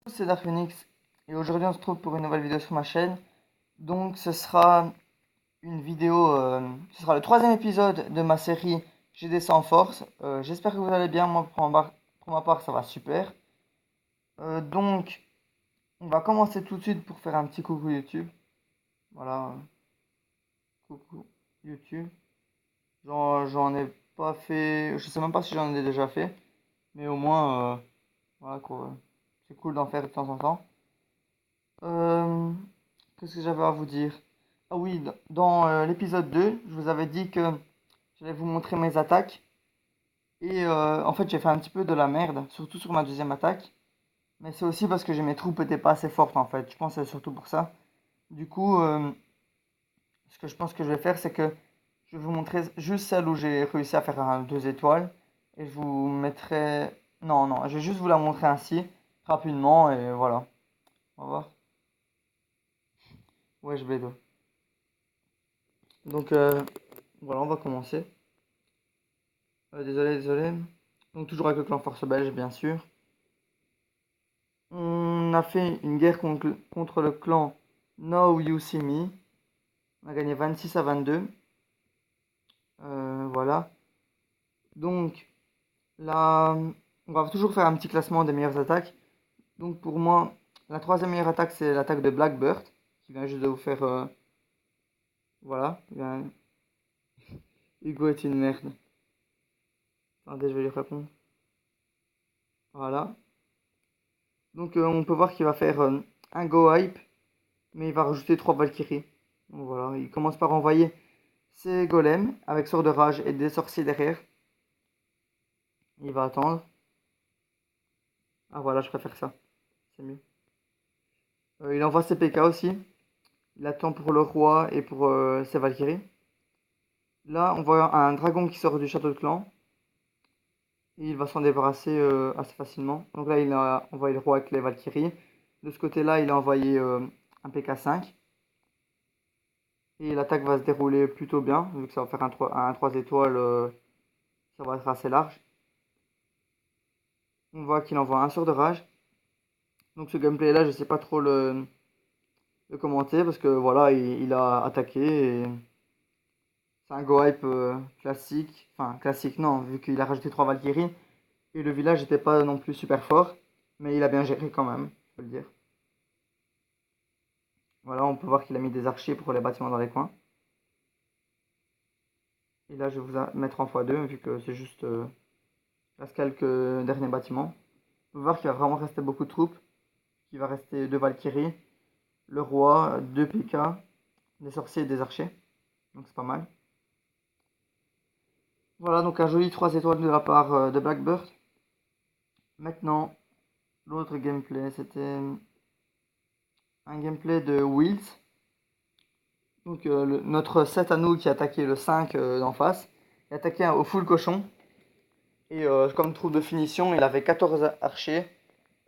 C'est Dark Phoenix et aujourd'hui on se trouve pour une nouvelle vidéo sur ma chaîne. Donc ce sera une vidéo, ce sera le troisième épisode de ma série J'ai des en force. J'espère que vous allez bien, moi pour ma part ça va super. Donc on va commencer tout de suite pour faire un petit coucou YouTube. Voilà, coucou YouTube. J'en ai pas fait, je sais même pas si j'en ai déjà fait, mais au moins voilà quoi, c'est cool d'en faire de temps en temps. Euh, Qu'est-ce que j'avais à vous dire? Ah oui, dans l'épisode 2, je vous avais dit que j'allais vous montrer mes attaques. Et en fait, j'ai fait un petit peu de la merde, surtout sur ma deuxième attaque. Mais c'est aussi parce que mes troupes étaient pas assez fortes en fait. Je pense que c'est surtout pour ça. Du coup, ce que je pense que je vais faire, c'est que je vais vous montrer juste celle où j'ai réussi à faire un 2 étoiles. Et je vous mettrai... Non, non, je vais juste vous la montrer ainsi, rapidement, et voilà. On va voir. Ouais, je vais deux. Donc, voilà, on va commencer. Désolé. Donc toujours avec le clan Force Belge, bien sûr. On a fait une guerre contre le clan Now You See Me. On a gagné 26-22. Voilà. Donc là, on va toujours faire un petit classement des meilleures attaques. Donc pour moi, la troisième meilleure attaque, c'est l'attaque de Blackbird, qui vient juste de vous faire... voilà. Hugo est une merde. Attendez, je vais lui répondre. Voilà. Donc on peut voir qu'il va faire un Go Hype, mais il va rajouter 3 Valkyries. Donc voilà, il commence par envoyer ses golems avec sort de rage et des sorciers derrière. Il va attendre. Ah voilà, je préfère ça. C'est mieux. Il envoie ses PK aussi. Il attend pour le roi et pour ses Valkyries. Là, on voit un dragon qui sort du château de clan. Et il va s'en débarrasser assez facilement. Donc là, il a envoyé le roi avec les Valkyries. De ce côté-là, il a envoyé un PK5. Et l'attaque va se dérouler plutôt bien, vu que ça va faire un 3 étoiles, ça va être assez large. On voit qu'il envoie un sort de rage. Donc ce gameplay là, je sais pas trop le commenter parce que voilà, il a attaqué et c'est un go hype classique. Enfin, classique non, vu qu'il a rajouté 3 Valkyries et le village n'était pas non plus super fort, mais il a bien géré quand même, faut le dire. Voilà, on peut voir qu'il a mis des archers pour les bâtiments dans les coins. Et là, je vais vous mettre en x2 vu que c'est juste reste quelques derniers bâtiments. On peut voir qu'il va vraiment rester beaucoup de troupes. Il va rester 2 Valkyries, le roi, 2 PK, des sorciers et des archers. Donc c'est pas mal. Voilà, donc un joli 3 étoiles de la part de Blackbird. Maintenant, l'autre gameplay, c'était un gameplay de Wills. Donc notre 7 à nous qui attaquait le 5 d'en face. Il attaquait au full cochon. Et comme troupe de finition, il avait 14 archers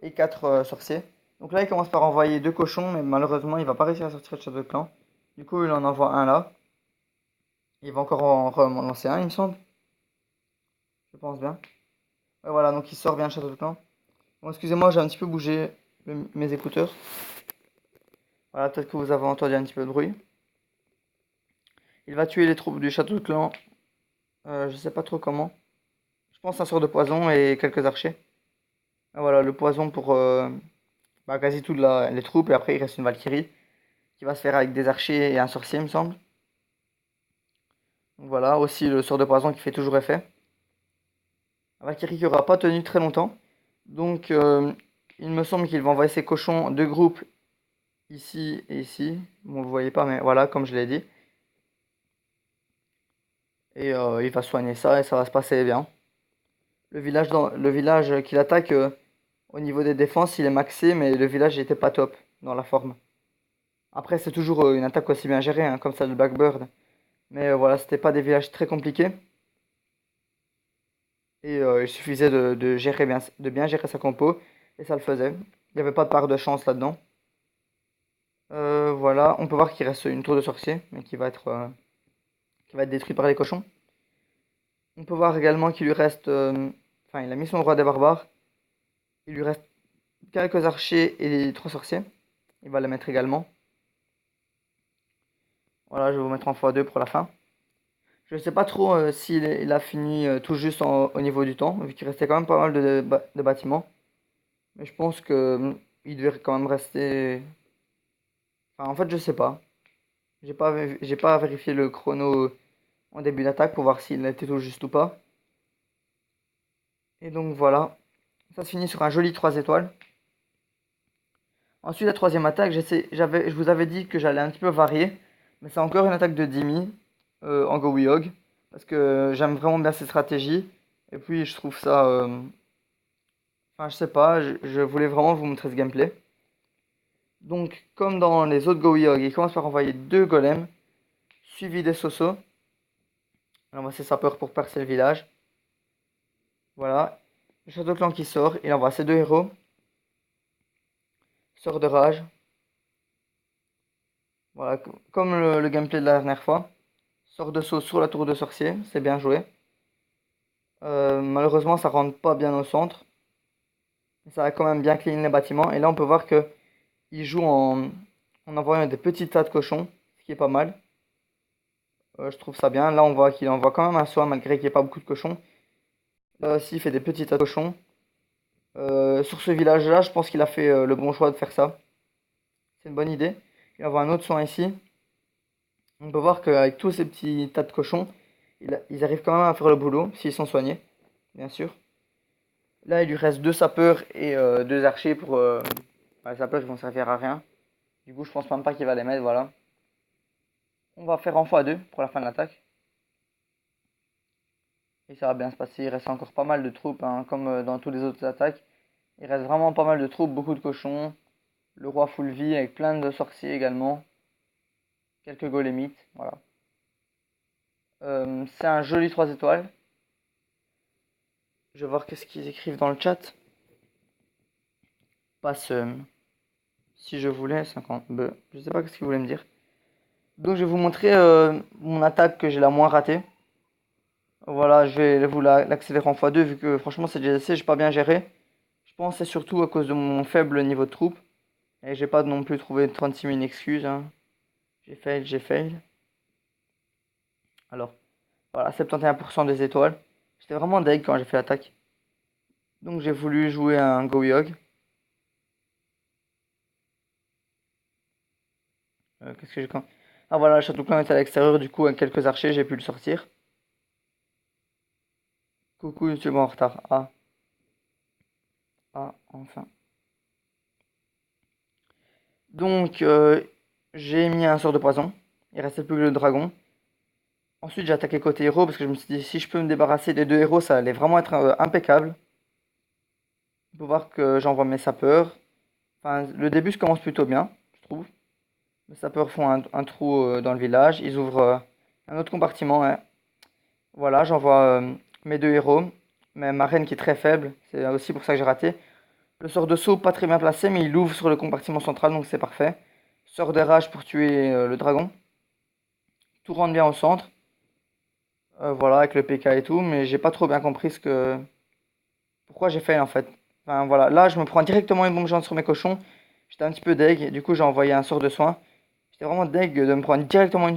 et 4 sorciers. Donc là, il commence par envoyer 2 cochons, mais malheureusement, il va pas réussir à sortir de château de clan. Du coup, il en envoie un là. Il va encore en lancer un, il me semble. Je pense bien. Ouais, voilà, donc il sort bien le château de clan. Bon, excusez-moi, j'ai un petit peu bougé mes écouteurs. Voilà, peut-être que vous avez entendu un petit peu de bruit. Il va tuer les troupes du château de clan. Je sais pas trop comment. Je pense un sort de poison et quelques archers. Et voilà, le poison pour quasi toutes les troupes. Et après, il reste une Valkyrie qui va se faire avec des archers et un sorcier, il me semble. Donc voilà, aussi le sort de poison qui fait toujours effet. La Valkyrie qui aura pas tenu très longtemps. Donc, il me semble qu'il va envoyer ses cochons de groupe ici et ici. Bon, vous voyez pas, mais voilà, comme je l'ai dit. Et il va soigner ça et ça va se passer bien. Le village qu'il attaque, au niveau des défenses, il est maxé, mais le village n'était pas top dans la forme. Après, c'est toujours une attaque aussi bien gérée, hein, comme celle de Blackbird. Mais voilà, c'était pas des villages très compliqués. Et il suffisait de bien gérer sa compo. Et ça le faisait. Il n'y avait pas de part de chance là-dedans. Voilà, on peut voir qu'il reste une tour de sorcier, mais qui va être détruite par les cochons. On peut voir également qu'il lui reste... Enfin, il a mis son roi des barbares. Il lui reste quelques archers et les 3 sorciers. Il va les mettre également. Voilà, je vais vous mettre en x2 pour la fin. Je sais pas trop s'il il a fini tout juste au niveau du temps, vu qu'il restait quand même pas mal de bâtiments. Mais je pense que il devait quand même rester. Enfin, en fait, je sais pas. J'ai pas vérifié le chrono en début d'attaque pour voir s'il était tout juste ou pas. Et donc voilà, ça se finit sur un joli 3 étoiles. Ensuite, la troisième attaque, je vous avais dit que j'allais un petit peu varier, mais c'est encore une attaque de Dimi en Go-Wihog, parce que j'aime vraiment bien cette stratégie. Et puis, je trouve ça. Enfin, je sais pas, je voulais vraiment vous montrer ce gameplay. Donc, comme dans les autres Go-Wihog, il commence par envoyer 2 golems, suivis des Soso. On envoie ses sapeurs pour percer le village. Voilà. Le Shadow Clan qui sort, il envoie ses 2 héros. Sort de rage. Voilà, comme le gameplay de la dernière fois. Sort de saut sur la tour de sorcier, c'est bien joué. Malheureusement, ça rentre pas bien au centre. Ça a quand même bien clean les bâtiments. Et là, on peut voir que il joue en envoyant des petits tas de cochons, ce qui est pas mal. Je trouve ça bien. Là, on voit qu'il envoie quand même un soin malgré qu'il n'y ait pas beaucoup de cochons. Là aussi, il fait des petits tas de cochons. Sur ce village-là, je pense qu'il a fait le bon choix de faire ça. C'est une bonne idée. Il envoie un autre soin ici. On peut voir qu'avec tous ces petits tas de cochons, ils arrivent quand même à faire le boulot, s'ils sont soignés, bien sûr. Là, il lui reste 2 sapeurs et 2 archers pour... les sapeurs, ils vont servir à rien. Du coup, je pense même pas qu'il va les mettre, voilà. On va faire en x2 pour la fin de l'attaque. Et ça va bien se passer. Il reste encore pas mal de troupes, hein, comme dans toutes les autres attaques. Il reste vraiment pas mal de troupes, beaucoup de cochons. Le roi full vie avec plein de sorciers également. Quelques golémites, voilà. C'est un joli 3 étoiles. Je vais voir qu'est-ce qu'ils écrivent dans le chat. Passe si je voulais 50 B. Je sais pas ce qu'ils voulaient me dire. Donc je vais vous montrer mon attaque que j'ai la moins ratée. Voilà, je vais vous l'accélérer en x2 vu que franchement cette GDC j'ai pas bien géré. Je pense que c'est surtout à cause de mon faible niveau de troupe. Et j'ai pas non plus trouvé 36 000 excuses, hein. J'ai fail. Alors, voilà, 71% des étoiles. J'étais vraiment deg quand j'ai fait l'attaque. Donc j'ai voulu jouer un Go-Yog. Qu'est-ce que j'ai quand... Ah voilà, le château clan est à l'extérieur, du coup avec quelques archers j'ai pu le sortir. Coucou, je suis en retard. Ah. Ah, enfin. Donc, j'ai mis un sort de poison. Il restait plus que le dragon. Ensuite, j'ai attaqué côté héros parce que je me suis dit si je peux me débarrasser des 2 héros, ça allait vraiment être impeccable. On peut voir que j'envoie mes sapeurs. Enfin, le début se commence plutôt bien, je trouve. Les sapeurs font un trou dans le village. Ils ouvrent un autre compartiment, hein. Voilà, j'envoie mes 2 héros. Mais ma reine qui est très faible, c'est aussi pour ça que j'ai raté. Le sort de saut, pas très bien placé, mais il ouvre sur le compartiment central, donc c'est parfait. Sort de rage pour tuer le dragon. Tout rentre bien au centre. Voilà, avec le PK et tout, mais j'ai pas trop bien compris pourquoi j'ai fait en fait. Enfin voilà, là je me prends directement une bombe géante sur mes cochons. J'étais un petit peu deg, du coup j'ai envoyé un sort de soin. J'étais vraiment deg de me prendre directement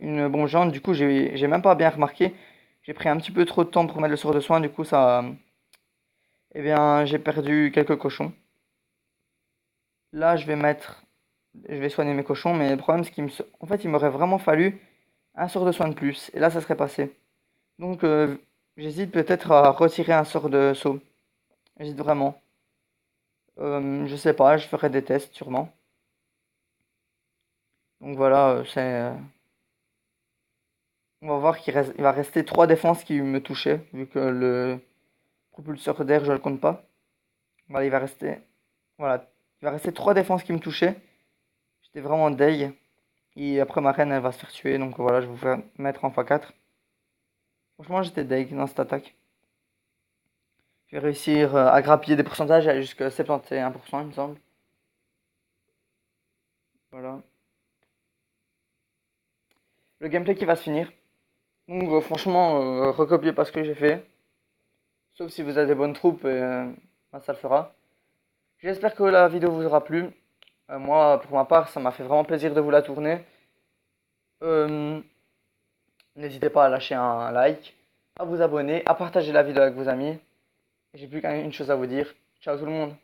une bombe géante, du coup j'ai même pas bien remarqué. J'ai pris un petit peu trop de temps pour mettre le sort de soin, du coup ça... Eh bien, j'ai perdu quelques cochons. Là, je vais soigner mes cochons, mais le problème, c'est en fait, il m'aurait vraiment fallu un sort de soin de plus. Et là, ça serait passé. Donc, j'hésite peut-être à retirer un sort de saut. J'hésite vraiment. Je sais pas, je ferai des tests sûrement. Donc voilà, on va voir il va rester 3 défenses qui me touchaient, vu que le propulseur d'air, je le compte pas. Voilà, voilà, il va rester 3 défenses qui me touchaient. J'étais vraiment deg. Et après ma reine elle va se faire tuer. Donc voilà, je vais vous faire mettre en x4. Franchement j'étais deg dans cette attaque. Je vais réussir à grappiller des pourcentages jusqu'à 71% il me semble. Voilà. Le gameplay qui va se finir. Donc franchement, recopiez pas ce que j'ai fait. Sauf si vous avez des bonnes troupes, bah, ça le fera. J'espère que la vidéo vous aura plu. Moi, pour ma part, ça m'a fait vraiment plaisir de vous la tourner. Euh, N'hésitez pas à lâcher un like, à vous abonner, à partager la vidéo avec vos amis. Et j'ai plus qu'une chose à vous dire. Ciao tout le monde.